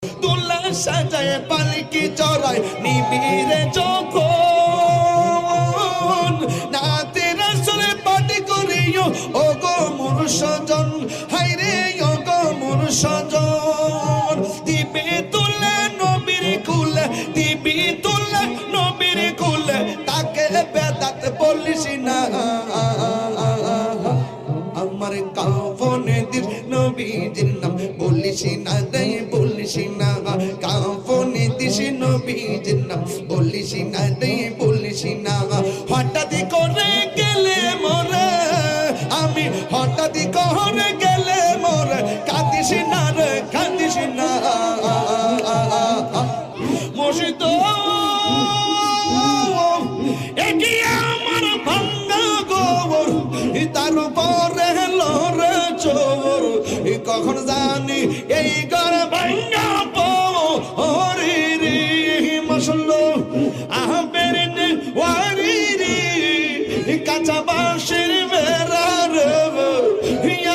দুল্লা সাজায় পালকি চড়ায় নিবিড়ে যখন নাতে রাসূলে পাটি করিও ও গো মোর সজন হায়রে ও গো মোর সজন দিবে তুলে নবীর কুলে দিবি তুলে নবীর কুলে তাকে বেদাত বলিস না আমার কাফনে দিস নবীজির নাম বলিস না রে বলিস না কাফনে দিস নবীজির নাম বলিস না রে বলিস না হঠাৎ করে গেলে মোরে আমি হঠাৎ করে গেলে মোরে কাঁদিস না রে কাঁদিস না মুর্শিদ একি আমার ভাঙ্গা গোবর তার উপরে লরে চোর কখন জানি এই ঘর ভাঙ্গা পরি রে মশলো আহবের নে ওয়ারি রে কাঁচা বাঁশের বেড়া রে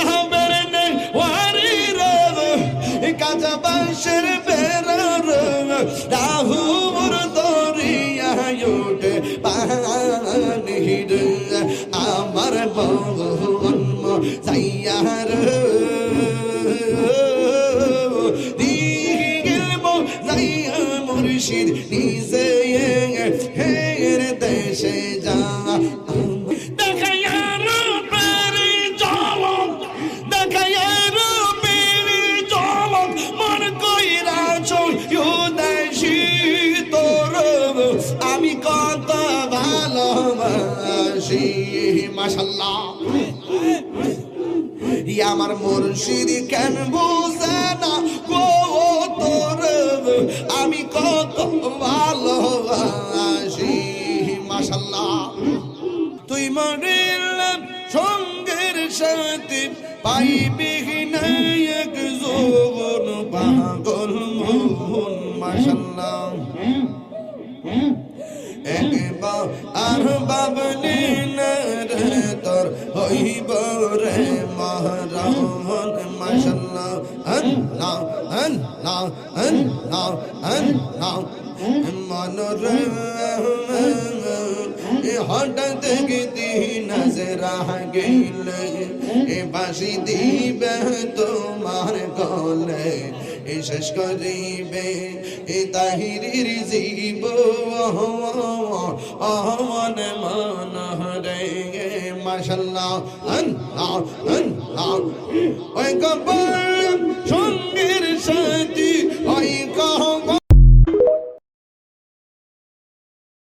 আহবের নে ওয়ারি রে কাঁচা বাঁশের বেড়া রে রাহুর দরিয়া ওঠে পানি রে আমার বহন সাইয়ার দিগিল সাইয়া মুর্শিদ নিজে হের দেশে যা দেখায়ার পেরি চলক দেখায়ার পেরি চলক মন কইরা চুদেশি তোর আমি কত ভালোবাসি মাশাআল্লাহ আমার মুর্শিদ কেন বুঝে না গো তোর আমি কত ভালোবাসি মাশাআল্লাহ তুই মরিলাম সঙ্গের সাথে পাইবি না এক যৌবন পাগল মোহন মাশাআল্লাহ একবার আর বাবলি রে তোর হইব রে মহরমন মাশাআল্লাহ আল্লাহ আল্লাহ আল্লাহ আল্লাহ মনোরে হঠাৎ গিতি নজরা গেলে এ বাসি দিবে তোমার গলে শেষ করিবে এ তাহিরির জীব মন মন রে মাশাআল্লাহ আল্লাহ আল্লাহ ওই কবর সঙ্গের সাথী